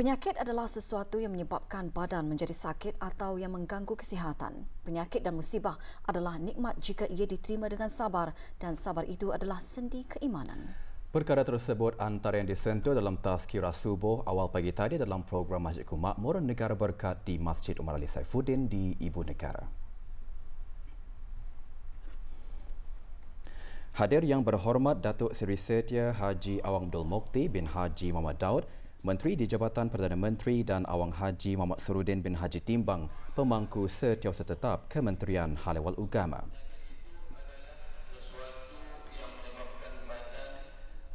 Penyakit adalah sesuatu yang menyebabkan badan menjadi sakit atau yang mengganggu kesihatan. Penyakit dan musibah adalah nikmat jika ia diterima dengan sabar dan sabar itu adalah sendi keimanan. Perkara tersebut antara yang disentuh dalam tazkirah subuh awal pagi tadi dalam program Masjidku Makmur Negara Berkat di Masjid Umar Ali Saifuddin di Ibu Negara. Hadir yang berhormat Datuk Seri Setia Haji Awang Abdul Mukti bin Haji Muhammad Daud, Menteri di Jabatan Perdana Menteri dan Awang Haji Muhammad Surudin bin Haji Timbang, pemangku Setiausaha Tetap Kementerian Hal Ehwal Ugama.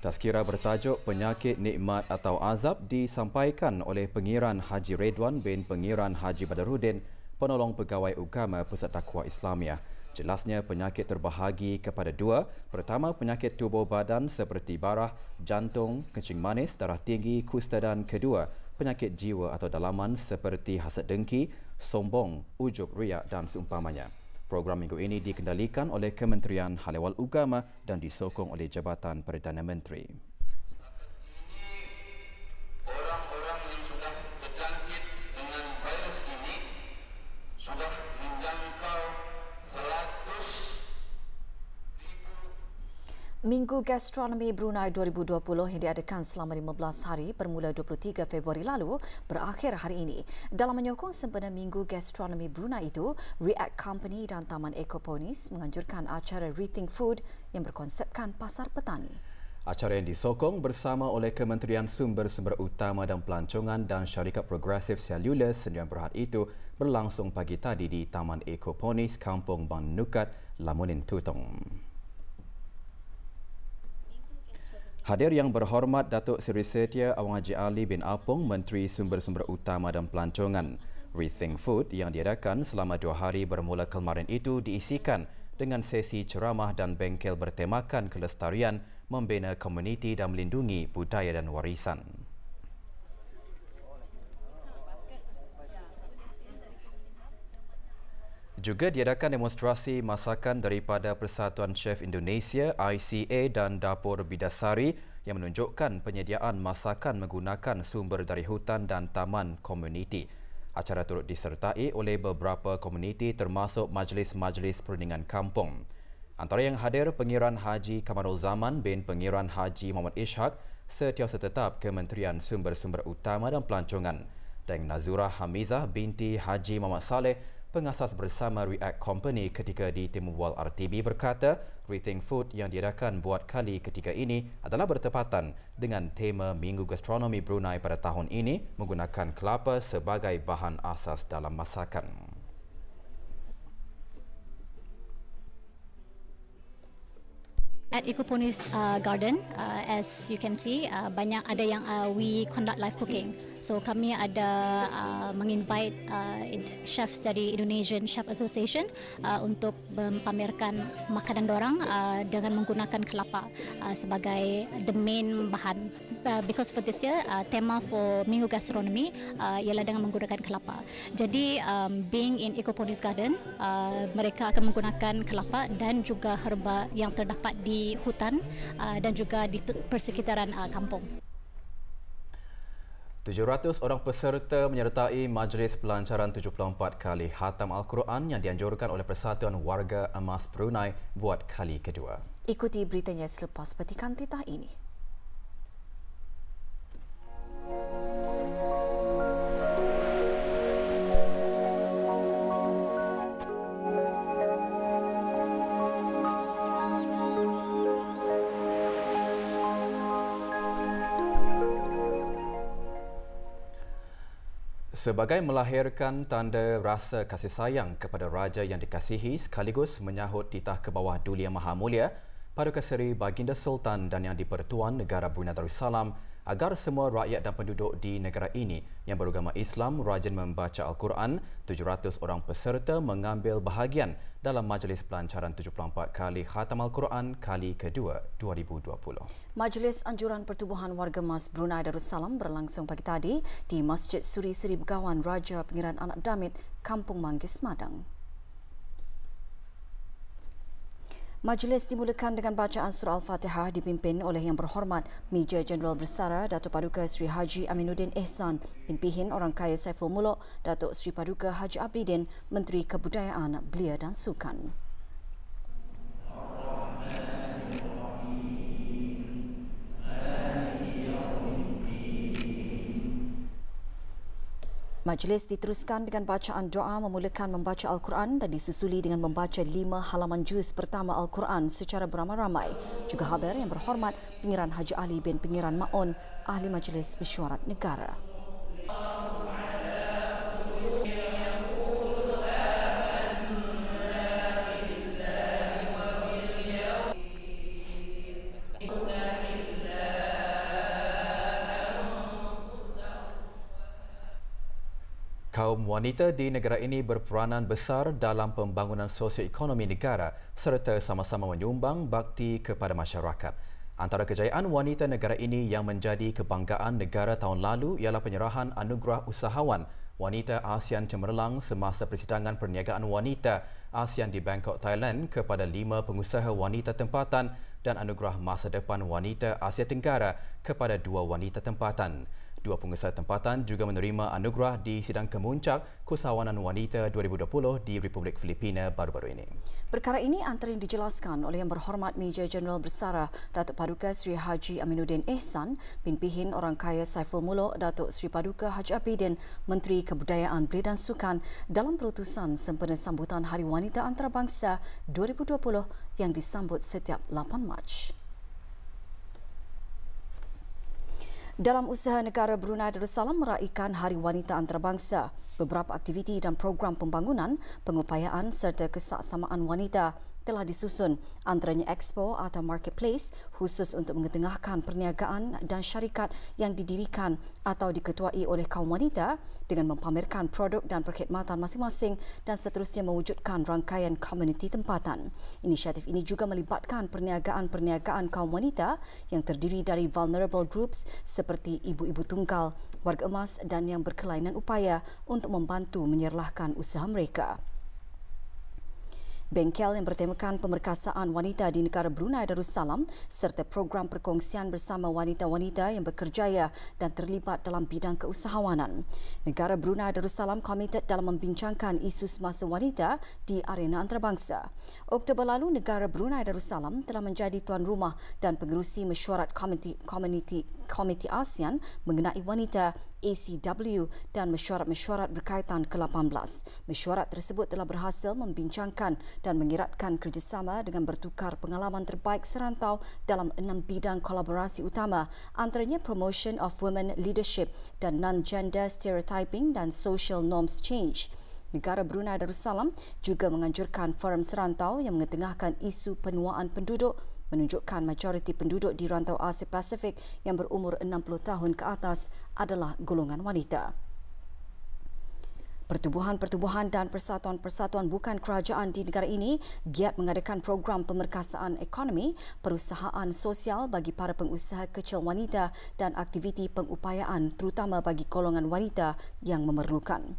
Tazkirah bertajuk Penyakit Nikmat atau Azab disampaikan oleh Pengiran Haji Redwan bin Pengiran Haji Badarudin, Penolong Pegawai Ugama Pusat Dakwah Islamiah. Jelasnya penyakit terbahagi kepada dua. Pertama, penyakit tubuh badan seperti barah, jantung, kencing manis, darah tinggi, kusta dan kedua, penyakit jiwa atau dalaman seperti hasad dengki, sombong, ujub, riak dan seumpamanya. Program minggu ini dikendalikan oleh Kementerian Hal Ehwal Ugama dan disokong oleh Jabatan Perdana Menteri. Orang-orang yang sudah terjangkit dengan virus ini sudah menjangkau 100,000. Minggu Gastronomi Brunei 2020 yang diadakan selama 15 hari bermula 23 Februari lalu berakhir hari ini. Dalam menyokong sempena Minggu Gastronomi Brunei itu, React Company dan Taman Ecoponis menganjurkan acara Rethink Food yang berkonsepkan pasar petani. Acara yang disokong bersama oleh Kementerian Sumber-Sumber Utama dan Pelancongan dan Syarikat Progresif Seluler Sdn Bhd itu berlangsung pagi tadi di Taman Ecoponis, Kampung Bang Nukat, Lamunin Tutong. Hadir yang berhormat Datuk Seri Setia Awang Haji Ali bin Apong, Menteri Sumber-Sumber Utama dan Pelancongan. Rethink Food yang diadakan selama 2 hari bermula kemarin itu diisikan dengan sesi ceramah dan bengkel bertemakan kelestarian, membina komuniti dan melindungi budaya dan warisan. Juga diadakan demonstrasi masakan daripada Persatuan Chef Indonesia ICA dan Dapur Bidasari yang menunjukkan penyediaan masakan menggunakan sumber dari hutan dan taman komuniti. Acara turut disertai oleh beberapa komuniti termasuk majlis-majlis perundingan kampung. Antara yang hadir Pengiran Haji Kamarul Zaman bin Pengiran Haji Muhammad Ishak, Setiausaha Tetap Kementerian Sumber-Sumber Utama dan Pelancongan, dan Nazura Hamizah binti Haji Muhammad Saleh, pengasas bersama React Company ketika di Timur RTB berkata, Rethink Food yang diadakan buat kali ketiga ini adalah bertepatan dengan tema Minggu Gastronomi Brunei pada tahun ini menggunakan kelapa sebagai bahan asas dalam masakan. At Ecoponis Garden, as you can see, banyak ada yang we conduct live cooking. So kami ada menginvite chefs dari Indonesian Chef Association untuk mempamerkan makanan dorang dengan menggunakan kelapa sebagai the main bahan. Because for this year, tema for Minggu Gastronomi ialah dengan menggunakan kelapa. Jadi being in Ecoponis Garden, mereka akan menggunakan kelapa dan juga herba yang terdapat di hutan dan juga di persekitaran kampung. 700 orang peserta menyertai Majlis Pelancaran 74 kali Khatam Al-Quran yang dianjurkan oleh Persatuan Warga Emas Brunei buat kali kedua. Ikuti beritanya selepas petikan titah ini. Sebagai melahirkan tanda rasa kasih sayang kepada raja yang dikasihi sekaligus menyahut titah ke bawah Duli Yang Maha Mulia, Paduka Seri Baginda Sultan dan Yang di-Pertuan Negara Brunei Darussalam agar semua rakyat dan penduduk di negara ini yang beragama Islam rajin membaca Al-Quran. 700 orang peserta mengambil bahagian dalam Majlis Pelancaran 74 kali Khatam Al-Quran kali kedua 2020. Majlis Anjuran Pertubuhan Warga Emas Brunei Darussalam berlangsung pagi tadi di Masjid Suri Seri Begawan Raja Pengiran Anak Damit, Kampung Manggis, Madang. Majlis dimulakan dengan bacaan surah Al-Fatihah dipimpin oleh Yang Berhormat Major Jeneral Bersara Datuk Paduka Sri Haji Aminuddin Ehsan, Pimpinan Orang Kaya Saiful Muluk, Datuk Sri Paduka Haji Abidin, Menteri Kebudayaan, Belia dan Sukan. Majlis diteruskan dengan bacaan doa memulakan membaca Al-Quran dan disusuli dengan membaca 5 halaman juz pertama Al-Quran secara beramai-ramai. Juga hadir Yang Berhormat Pengiran Haji Ali bin Pengiran Maun, Ahli Majlis Mesyuarat Negara. Kaum wanita di negara ini berperanan besar dalam pembangunan sosioekonomi negara serta sama-sama menyumbang bakti kepada masyarakat. Antara kejayaan wanita negara ini yang menjadi kebanggaan negara tahun lalu ialah penyerahan Anugerah Usahawan Wanita ASEAN Cemerlang semasa persidangan perniagaan wanita ASEAN di Bangkok, Thailand kepada 5 pengusaha wanita tempatan dan Anugerah Masa Depan Wanita Asia Tenggara kepada 2 wanita tempatan. 2 pengusaha tempatan juga menerima anugerah di Sidang Kemuncak Keusahawanan Wanita 2020 di Republik Filipina baru-baru ini. Perkara ini antara yang dijelaskan oleh Yang Berhormat Major Jeneral Bersara Datuk Paduka Sri Haji Aminuddin Ehsan, Pimpinan Orang Kaya Saiful Muluk, Datuk Sri Paduka Haji Abidin, Menteri Kebudayaan, Belia dan Sukan dalam perutusan sempena sambutan Hari Wanita Antarabangsa 2020 yang disambut setiap 8 Mac. Dalam usaha negara Brunei Darussalam meraihkan Hari Wanita Antarabangsa, beberapa aktiviti dan program pembangunan, pengupayaan serta kesaksamaan wanita telah disusun, antaranya Expo atau Marketplace khusus untuk mengetengahkan perniagaan dan syarikat yang didirikan atau diketuai oleh kaum wanita dengan mempamerkan produk dan perkhidmatan masing-masing dan seterusnya mewujudkan rangkaian komuniti tempatan. Inisiatif ini juga melibatkan perniagaan kaum wanita yang terdiri dari vulnerable groups seperti ibu-ibu tunggal, warga emas dan yang berkelainan upaya untuk membantu menyerlahkan usaha mereka. Bengkel yang bertemakan pemerkasaan wanita di negara Brunei Darussalam serta program perkongsian bersama wanita-wanita yang berkerjaya dan terlibat dalam bidang keusahawanan. Negara Brunei Darussalam komited dalam membincangkan isu semasa wanita di arena antarabangsa. Oktober lalu, negara Brunei Darussalam telah menjadi tuan rumah dan pengerusi mesyuarat Komiti ASEAN mengenai wanita ACW dan mesyuarat-mesyuarat berkaitan ke-18. Mesyuarat tersebut telah berhasil membincangkan dan mengiratkan kerjasama dengan bertukar pengalaman terbaik serantau dalam 6 bidang kolaborasi utama, antaranya promotion of women leadership dan non-gender stereotyping dan social norms change. Negara Brunei Darussalam juga menganjurkan forum serantau yang mengetengahkan isu penuaan penduduk, menunjukkan majoriti penduduk di rantau Asia Pasifik yang berumur 60 tahun ke atas adalah golongan wanita. Pertubuhan-pertubuhan dan persatuan-persatuan bukan kerajaan di negara ini giat mengadakan program pemerkasaan ekonomi, perusahaan sosial bagi para pengusaha kecil wanita dan aktiviti pengupayaan terutama bagi golongan wanita yang memerlukan.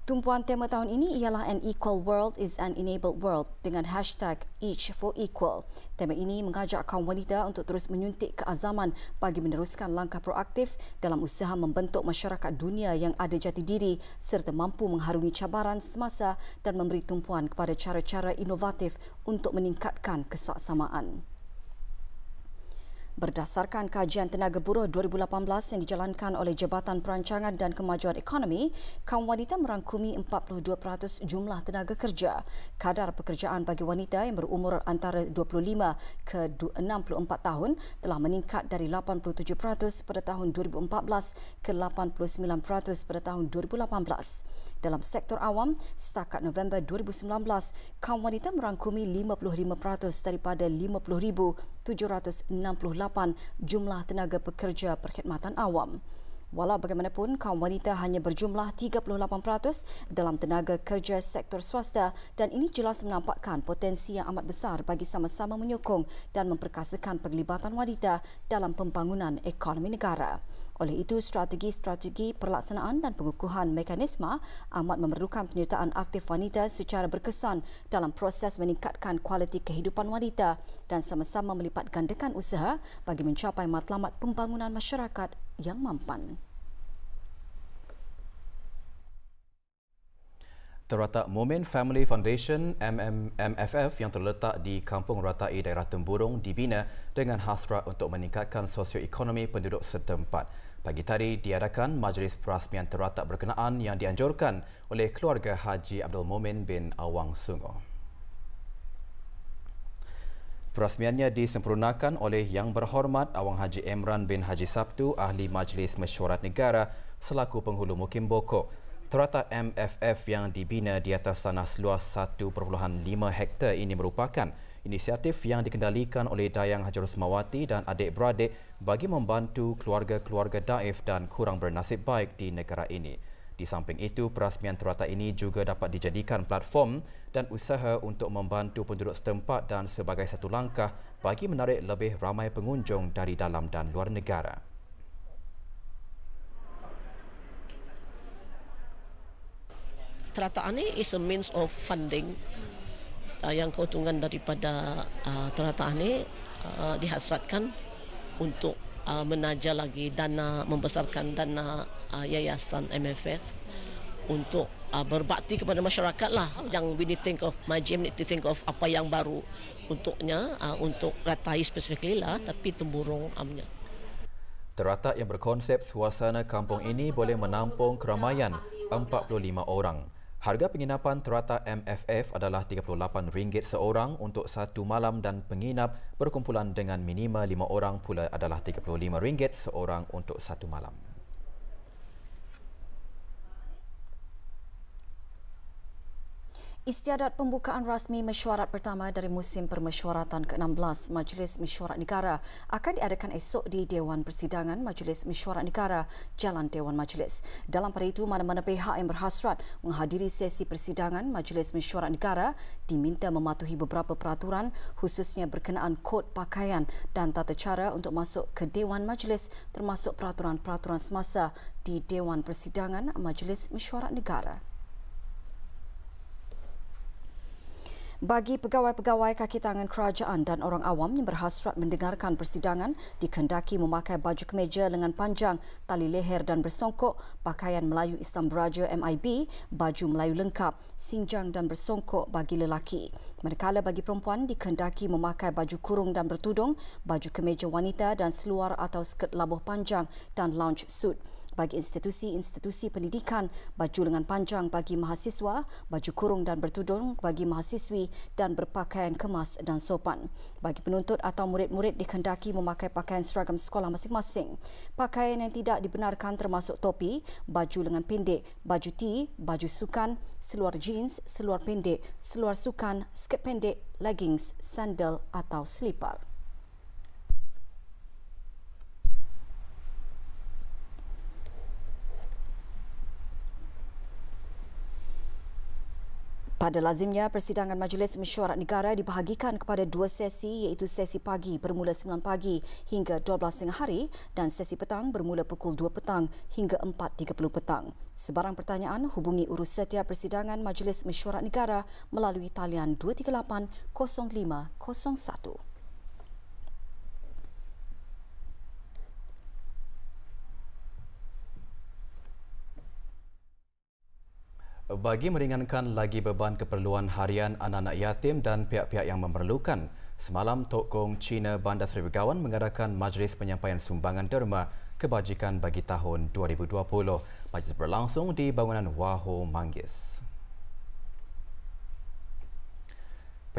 Tumpuan tema tahun ini ialah An Equal World is an Enabled World dengan hashtag Each for Equal. Tema ini mengajak kaum wanita untuk terus menyuntik keazaman bagi meneruskan langkah proaktif dalam usaha membentuk masyarakat dunia yang ada jati diri serta mampu mengharungi cabaran semasa dan memberi tumpuan kepada cara-cara inovatif untuk meningkatkan kesaksamaan. Berdasarkan kajian Tenaga Buruh 2018 yang dijalankan oleh Jabatan Perancangan dan Kemajuan Ekonomi, kaum wanita merangkumi 42% jumlah tenaga kerja. Kadar pekerjaan bagi wanita yang berumur antara 25 ke 64 tahun telah meningkat dari 87% pada tahun 2014 ke 89% pada tahun 2018. Dalam sektor awam, setakat November 2019, kaum wanita merangkumi 55% daripada 50,768 jumlah tenaga pekerja perkhidmatan awam. Walau bagaimanapun, kaum wanita hanya berjumlah 38% dalam tenaga kerja sektor swasta dan ini jelas menampakkan potensi yang amat besar bagi sama-sama menyokong dan memperkasakan penglibatan wanita dalam pembangunan ekonomi negara. Oleh itu, strategi-strategi pelaksanaan dan pengukuhan mekanisme amat memerlukan penyertaan aktif wanita secara berkesan dalam proses meningkatkan kualiti kehidupan wanita dan sama-sama melipat gandakan usaha bagi mencapai matlamat pembangunan masyarakat yang mampan. Terletak Momen Family Foundation MFF yang terletak di Kampung Ratai daerah Temburong dibina dengan hasrat untuk meningkatkan sosioekonomi penduduk setempat. Pagi tadi diadakan majlis perasmian terletak berkenaan yang dianjurkan oleh keluarga Haji Abdul Momen bin Awang Sungo. Perasmiannya disempurnakan oleh Yang Berhormat Awang Haji Emran bin Haji Sabtu, Ahli Majlis Mesyuarat Negara selaku penghulu Mukim Bokok. Terletak MFF yang dibina di atas tanah seluas 1.5 hektar ini merupakan inisiatif yang dikendalikan oleh Dayang Haji Rosmawati dan adik-beradik bagi membantu keluarga-keluarga daif dan kurang bernasib baik di negara ini. Di samping itu, perasmian terletak ini juga dapat dijadikan platform dan usaha untuk membantu penduduk setempat dan sebagai satu langkah bagi menarik lebih ramai pengunjung dari dalam dan luar negara. Terletak ini is a means of funding yang keuntungan daripada terletak ini dihasratkan untuk menaja lagi dana, membesarkan dana yayasan MFF untuk berbakti kepada masyarakat lah. Yang we need think of, Majim need to think of apa yang baru untuknya, untuk Ratai specifically lah, tapi Temburong amnya. Terletak yang berkonsep suasana kampung ini boleh menampung keramaian 45 orang. Harga penginapan terletak MFF adalah RM38 seorang untuk satu malam dan penginap berkumpulan dengan minima 5 orang pula adalah RM35 seorang untuk satu malam. Istiadat pembukaan rasmi mesyuarat pertama dari musim permesyuaratan ke-16 Majlis Mesyuarat Negara akan diadakan esok di Dewan Persidangan Majlis Mesyuarat Negara, Jalan Dewan Majlis. Dalam pada itu, mana-mana pihak yang berhasrat menghadiri sesi persidangan Majlis Mesyuarat Negara diminta mematuhi beberapa peraturan khususnya berkenaan kod pakaian dan tata cara untuk masuk ke Dewan Majlis termasuk peraturan-peraturan semasa di Dewan Persidangan Majlis Mesyuarat Negara. Bagi pegawai-pegawai kaki tangan kerajaan dan orang awam yang berhasrat mendengarkan persidangan dikehendaki memakai baju kemeja lengan panjang, tali leher dan bersongkok, pakaian Melayu Islam Beraja MIB, baju Melayu lengkap, sinjang dan bersongkok bagi lelaki. Manakala bagi perempuan dikehendaki memakai baju kurung dan bertudung, baju kemeja wanita dan seluar atau skirt labuh panjang dan lounge suit. Bagi institusi-institusi pendidikan, baju lengan panjang bagi mahasiswa, baju kurung dan bertudung bagi mahasiswi dan berpakaian kemas dan sopan. Bagi penuntut atau murid-murid dikehendaki memakai pakaian seragam sekolah masing-masing. Pakaian yang tidak dibenarkan termasuk topi, baju lengan pendek, baju tee, baju sukan, seluar jeans, seluar pendek, seluar sukan, skirt pendek, leggings, sandal atau selipar. Pada lazimnya, persidangan Majlis Mesyuarat Negara dibahagikan kepada dua sesi iaitu sesi pagi bermula 9 pagi hingga 12 tengah hari dan sesi petang bermula pukul 2 petang hingga 4.30 petang. Sebarang pertanyaan, hubungi Urussetia Persidangan Majlis Mesyuarat Negara melalui talian 238 0501. Bagi meringankan lagi beban keperluan harian anak-anak yatim dan pihak-pihak yang memerlukan, semalam Tok Kong Cina Bandar Seri Begawan mengadakan majlis penyampaian sumbangan derma kebajikan bagi tahun 2020. Majlis berlangsung di bangunan Waho Manggis.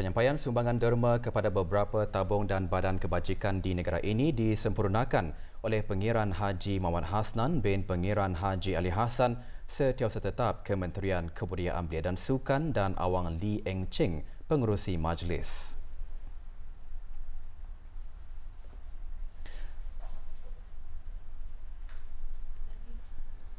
Penyampaian sumbangan derma kepada beberapa tabung dan badan kebajikan di negara ini disempurnakan oleh Pengiran Haji Muhammad Hasnan bin Pengiran Haji Ali Hassan, Setiausaha Tetap Kementerian Kebudayaan Belia dan Sukan dan Awang Lee Eng Ching, pengerusi majlis.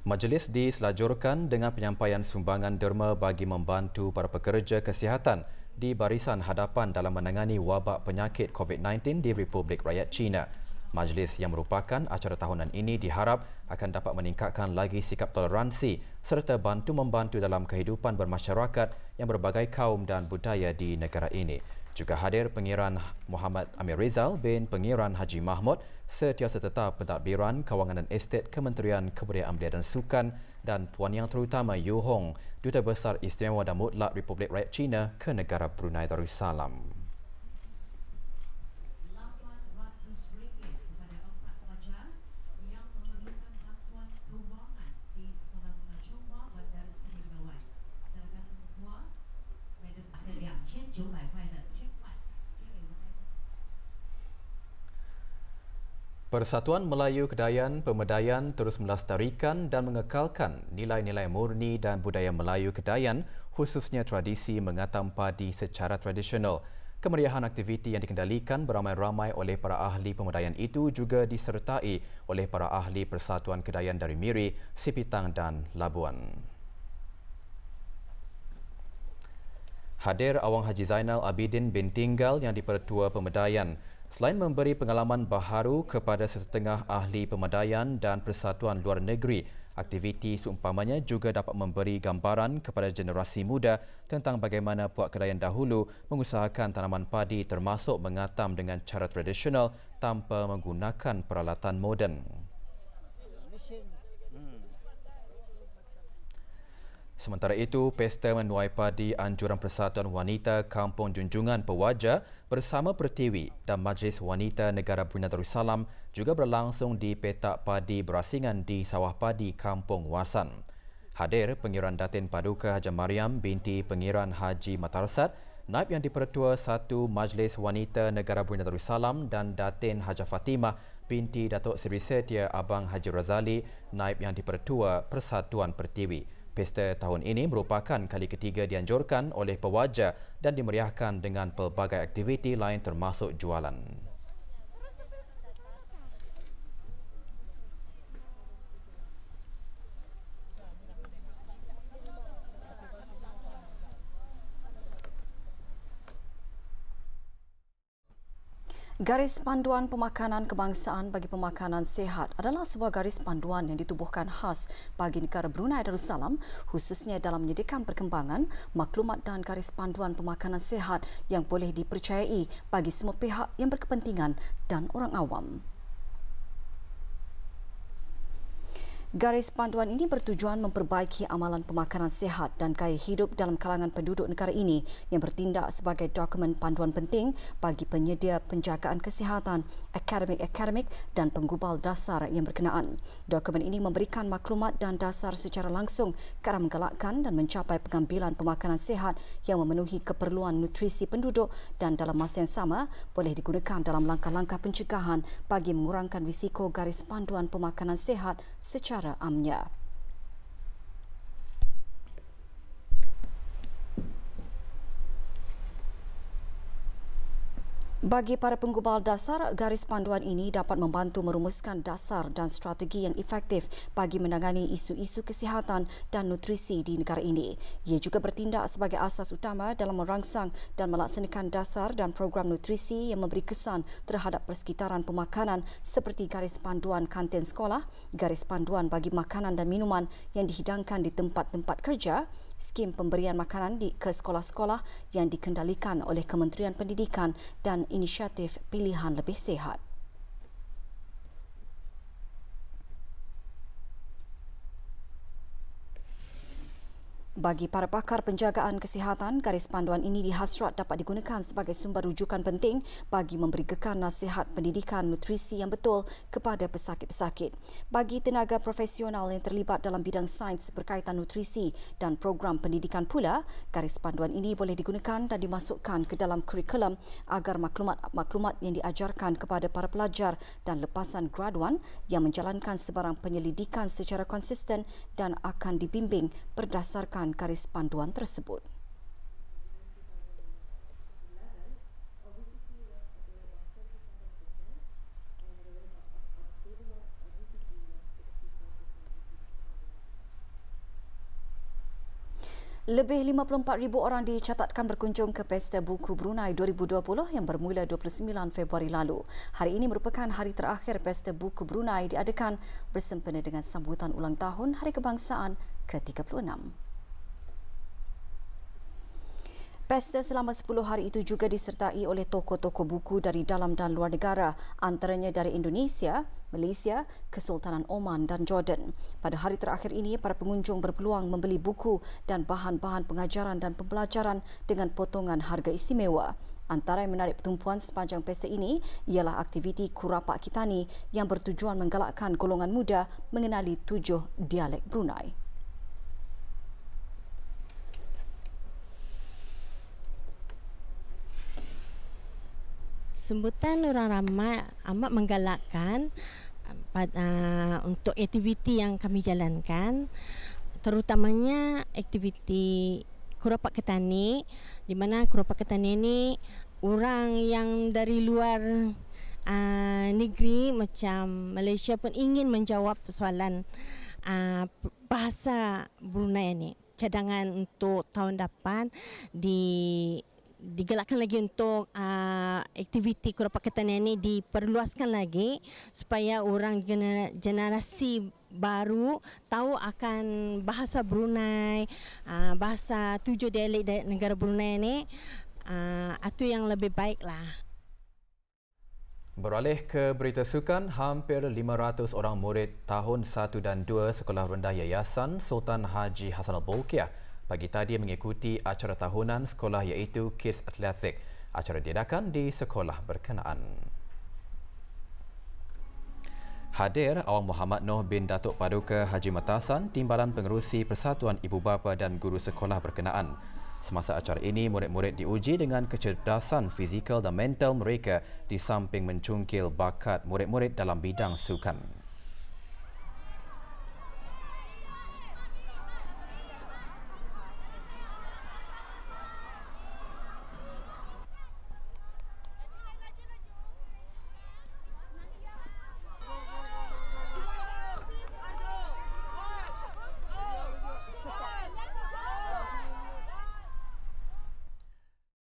Majlis diselajurkan dengan penyampaian sumbangan derma bagi membantu para pekerja kesihatan di barisan hadapan dalam menangani wabak penyakit COVID-19 di Republik Rakyat China. Majlis yang merupakan acara tahunan ini diharap akan dapat meningkatkan lagi sikap toleransi serta bantu-membantu dalam kehidupan bermasyarakat yang berbagai kaum dan budaya di negara ini. Juga hadir Pengiran Muhammad Amir Rizal bin Pengiran Haji Mahmud, Setiausaha Tetap Pentadbiran Kawangan dan Estet Kementerian Kebudayaan Belia dan Sukan dan Puan Yang Terutama Yu Hong, Duta Besar Istimewa dan Mutlak Republik Rakyat China ke negara Brunei Darussalam. Persatuan Melayu Kedayan Pemedayan terus melestarikan dan mengekalkan nilai-nilai murni dan budaya Melayu Kedayan, khususnya tradisi mengatam padi secara tradisional. Kemeriahan aktiviti yang dikendalikan beramai-ramai oleh para ahli pemedayan itu juga disertai oleh para ahli Persatuan Kedayan dari Miri, Sipitang dan Labuan. Hadir Awang Haji Zainal Abidin bin Tinggal yang dipertua Pemedayan. Selain memberi pengalaman baharu kepada sesetengah ahli pemedayan dan persatuan luar negeri, aktiviti seumpamanya juga dapat memberi gambaran kepada generasi muda tentang bagaimana puak Kedayan dahulu mengusahakan tanaman padi termasuk mengatam dengan cara tradisional tanpa menggunakan peralatan moden. Sementara itu, Pesta Menuai Padi Anjuran Persatuan Wanita Kampung Junjungan Pewaja bersama Pertiwi dan Majlis Wanita Negara Brunei Darussalam juga berlangsung di Petak Padi Berasingan di Sawah Padi Kampung Wasan. Hadir Pengiran Datin Paduka Haji Mariam binti Pengiran Haji Matarsad, Naib yang dipertua 1 Majlis Wanita Negara Brunei Darussalam dan Datin Haja Fatimah binti Datuk Seri Setia Abang Haji Razali, Naib yang dipertua Persatuan Pertiwi. Pesta tahun ini merupakan kali ketiga dianjurkan oleh pewaja dan dimeriahkan dengan pelbagai aktiviti lain termasuk jualan. Garis Panduan Pemakanan Kebangsaan bagi Pemakanan Sihat adalah sebuah garis panduan yang ditubuhkan khas bagi negara Brunei Darussalam, khususnya dalam menyediakan perkembangan, maklumat dan garis panduan pemakanan sihat yang boleh dipercayai bagi semua pihak yang berkepentingan dan orang awam. Garis panduan ini bertujuan memperbaiki amalan pemakanan sihat dan gaya hidup dalam kalangan penduduk negara ini yang bertindak sebagai dokumen panduan penting bagi penyedia penjagaan kesihatan, akademik dan penggubal dasar yang berkenaan. Dokumen ini memberikan maklumat dan dasar secara langsung ke arah menggalakkan dan mencapai pengambilan pemakanan sihat yang memenuhi keperluan nutrisi penduduk dan dalam masa yang sama boleh digunakan dalam langkah-langkah pencegahan bagi mengurangkan risiko garis panduan pemakanan sihat secara amnya. Bagi para penggubal dasar, garis panduan ini dapat membantu merumuskan dasar dan strategi yang efektif bagi menangani isu-isu kesihatan dan nutrisi di negara ini. Ia juga bertindak sebagai asas utama dalam merangsang dan melaksanakan dasar dan program nutrisi yang memberi kesan terhadap persekitaran pemakanan seperti garis panduan kantin sekolah, garis panduan bagi makanan dan minuman yang dihidangkan di tempat-tempat kerja, skim pemberian makanan ke sekolah-sekolah yang dikendalikan oleh Kementerian Pendidikan dan inisiatif pilihan lebih sihat. Bagi para pakar penjagaan kesihatan, garis panduan ini dihasrat dapat digunakan sebagai sumber rujukan penting bagi memberikan nasihat pendidikan nutrisi yang betul kepada pesakit-pesakit. Bagi tenaga profesional yang terlibat dalam bidang sains berkaitan nutrisi dan program pendidikan pula, garis panduan ini boleh digunakan dan dimasukkan ke dalam kurikulum agar maklumat-maklumat yang diajarkan kepada para pelajar dan lepasan graduan yang menjalankan sebarang penyelidikan secara konsisten dan akan dibimbing berdasarkan garis panduan tersebut. Lebih 54,000 orang dicatatkan berkunjung ke Pesta Buku Brunei 2020 yang bermula 29 Februari lalu. Hari ini merupakan hari terakhir Pesta Buku Brunei diadakan bersempena dengan sambutan ulang tahun Hari Kebangsaan ke-36. Pesta selama 10 hari itu juga disertai oleh tokoh-tokoh buku dari dalam dan luar negara, antaranya dari Indonesia, Malaysia, Kesultanan Oman dan Jordan. Pada hari terakhir ini, para pengunjung berpeluang membeli buku dan bahan-bahan pengajaran dan pembelajaran dengan potongan harga istimewa. Antara yang menarik pertumpuan sepanjang pesta ini ialah aktiviti Kurapak Kitani yang bertujuan menggalakkan golongan muda mengenali 7 dialek Brunei. Sambutan orang ramai amat menggalakkan untuk aktiviti yang kami jalankan, terutamanya aktiviti Kurapak Kitani, di mana Kurapak Kitani ini orang yang dari luar negeri macam Malaysia pun ingin menjawab soalan bahasa Brunei ini. Cadangan untuk tahun depan digalakkan lagi untuk aktiviti Kurapak Kitani ini diperluaskan lagi supaya orang generasi baru tahu akan bahasa Brunei, bahasa 7 dialek negara Brunei ini. Itu yang lebih baik lah. Beralih ke berita sukan, hampir 500 orang murid tahun 1 dan 2 Sekolah Rendah Yayasan Sultan Haji Hassanal Bolkiah pagi tadi mengikuti acara tahunan sekolah iaitu Kids Athletic. Acara diadakan di sekolah berkenaan. Hadir Awang Muhammad Noh bin Datuk Paduka Haji Matasan, Timbalan Pengerusi Persatuan Ibu Bapa dan Guru Sekolah berkenaan. Semasa acara ini, murid-murid diuji dengan kecerdasan fizikal dan mental mereka di samping mencungkil bakat murid-murid dalam bidang sukan.